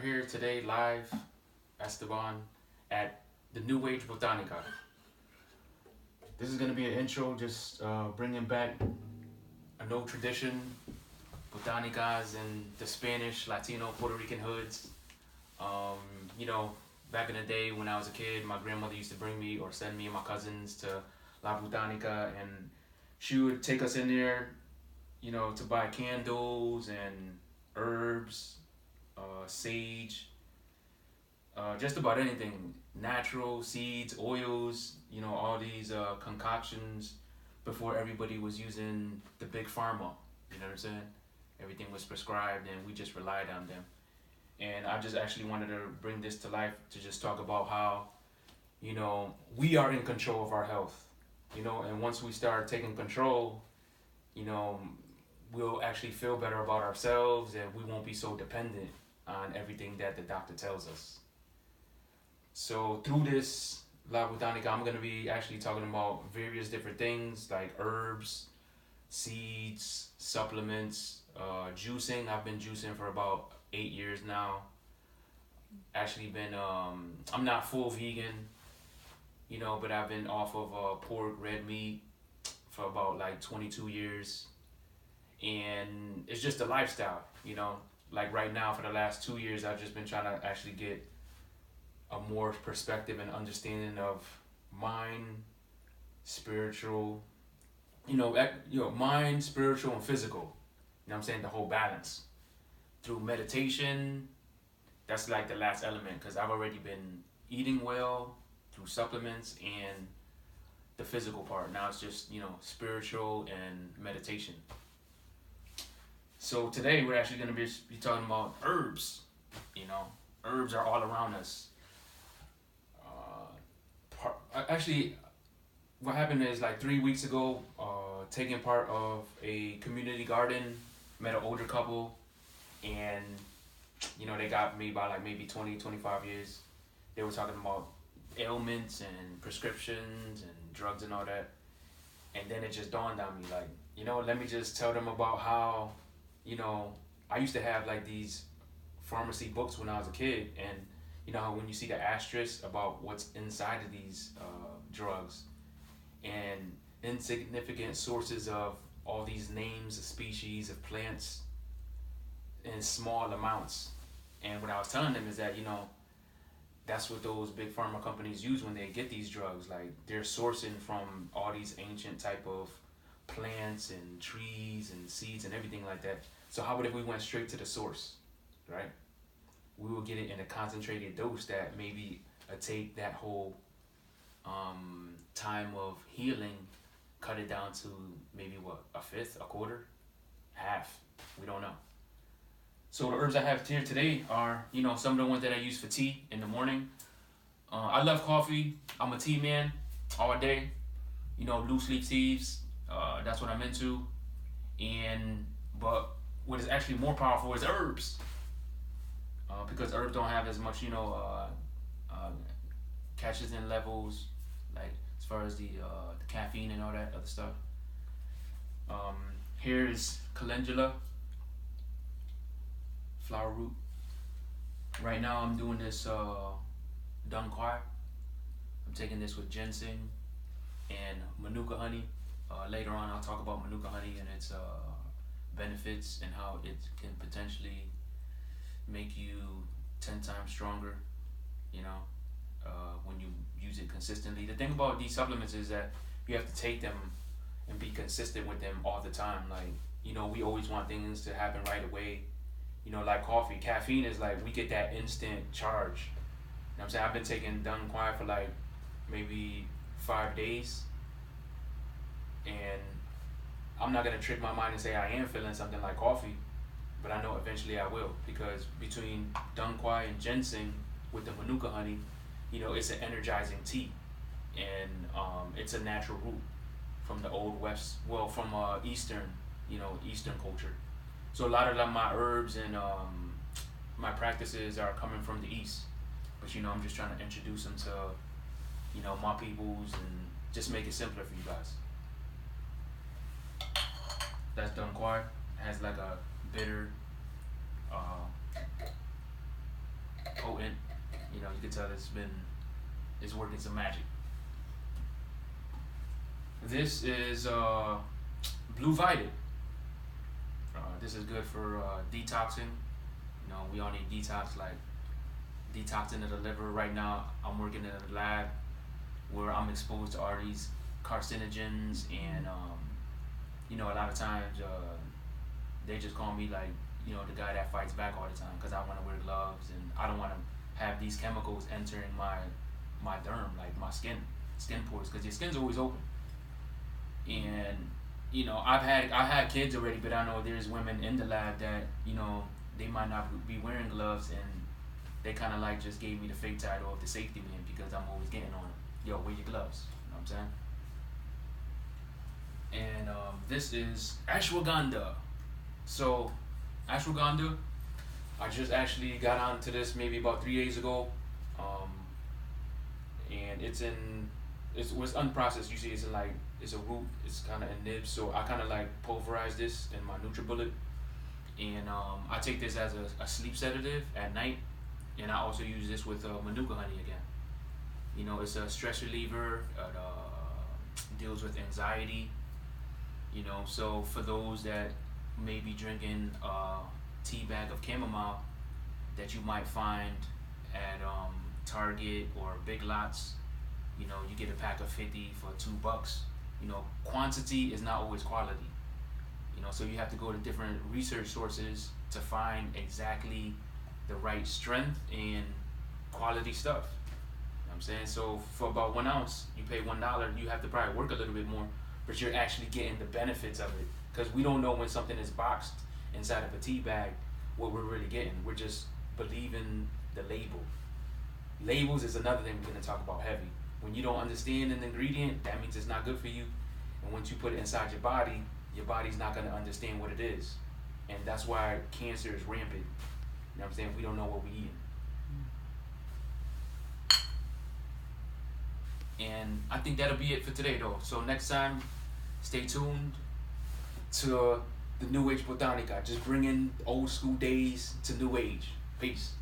here today live, Esteban, at the New Age Botanica. This is going to be an intro, just bringing back an old tradition, botanicas in the Spanish, Latino, Puerto Rican hoods. Um, you know, Back in the day when I was a kid, my grandmother used to bring me or send me and my cousins to La Botanica, and she would take us in there, to buy candles and herbs, sage, just about anything, natural seeds, oils, all these concoctions before everybody was using the big pharma. You know what I'm saying? Everything was prescribed and we just relied on them. And I just actually wanted to bring this to life to just talk about how, we are in control of our health, and once we start taking control, you know, we'll actually feel better about ourselves and we won't be so dependent on everything that the doctor tells us. So through this La Botanica, I'm going to be actually talking about various different things like herbs, seeds, supplements, juicing. I've been juicing for about 8 years now. Actually been, I'm not full vegan, but I've been off of pork, red meat for about like 22 years. And it's just a lifestyle. Like right now for the last 2 years, I've just been trying to actually get a more perspective and understanding of mind, spiritual, mind, spiritual, and physical. You know what I'm saying? The whole balance. Through meditation, that's like the last element because I've already been eating well through supplements and the physical part. Now it's just, spiritual and meditation. So today we're actually going to be talking about herbs. Herbs are all around us. Actually, what happened is like 3 weeks ago, taking part of a community garden, met an older couple, and they got me by like maybe 20, 25 years. They were talking about ailments and prescriptions and drugs and all that. And then it just dawned on me like, let me just tell them about how, I used to have like these pharmacy books when I was a kid, and how when you see the asterisk about what's inside of these drugs and insignificant sources of all these names of species of plants in small amounts. And what I was telling them is that, that's what those big pharma companies use when they get these drugs. Like they're sourcing from all these ancient type of plants and trees and seeds and everything like that. So how would if we went straight to the source, right? We will get it in a concentrated dose that maybe take that whole time of healing, cut it down to maybe what, a fifth, a quarter, half. We don't know. So the herbs I have here today are, some of the ones that I use for tea in the morning. I love coffee. I'm a tea man all day. Loose leaf teas. That's what I'm into. But what is actually more powerful is herbs. Because herbs don't have as much, catches in levels, like as far as the caffeine and all that other stuff. Here is calendula, flower root. Right now I'm doing this dun quai. I'm taking this with ginseng and manuka honey. Later on I'll talk about manuka honey and its benefits and how it can potentially make you 10 times stronger, when you use it consistently. The thing about these supplements is that you have to take them and be consistent with them all the time. Like, we always want things to happen right away. Like coffee, caffeine is like, we get that instant charge. You know what I'm saying? I've been taking Dun Quai for like maybe 5 days. And I'm not going to trick my mind and say I am feeling something like coffee. But I know eventually I will, because between Dun Quai and ginseng with the manuka honey, it's an energizing tea, and it's a natural root from the old west, from Eastern culture. So a lot of my herbs and my practices are coming from the East, but I'm just trying to introduce them to my peoples and just make it simpler for you guys. That's Dun Quai. It has like a bitter potent. You know, you can tell it's working some magic. This is Blue Vitamin. This is good for detoxing. You know, we all need detox, like detoxing of the liver. Right now, I'm working in a lab where I'm exposed to all these carcinogens, and you know, a lot of times they just call me like, you know, the guy that fights back all the time, because I want to wear gloves and I don't want to have these chemicals entering my derm, like my skin pores, because your skin's always open. And you know, I had kids already, but I know there's women in the lab that, you know, they might not be wearing gloves, and they kind of like just gave me the fake title of the safety man, because I'm always getting on them. Yo, wear your gloves. You know what I'm saying? And this is ashwagandha. So ashwagandha, I just actually got onto this maybe about 3 days ago, and it's unprocessed. You see, it's in like, it's a root. It's kind of in nibs. So I kind of like pulverize this in my NutriBullet, and I take this as a sleep sedative at night, and I also use this with manuka honey again. You know, it's a stress reliever. It deals with anxiety. You know, so for those that may be drinking a tea bag of chamomile that you might find at Target or Big Lots, you know, you get a pack of 50 for $2. You know, quantity is not always quality. You know, so you have to go to different research sources to find exactly the right strength and quality stuff. You know what I'm saying? So for about 1 ounce, you pay $1. You have to probably work a little bit more, but you're actually getting the benefits of it. Because we don't know when something is boxed inside of a tea bag what we're really getting. We're just believing the label. Labels is another thing we're going to talk about heavy. When you don't understand an ingredient, that means it's not good for you. And once you put it inside your body's not going to understand what it is. And that's why cancer is rampant. You know what I'm saying? We don't know what we're eating. And I think that'll be it for today, though. So next time, stay tuned to the New Age Botanica. Just bringing old school days to new age. Peace.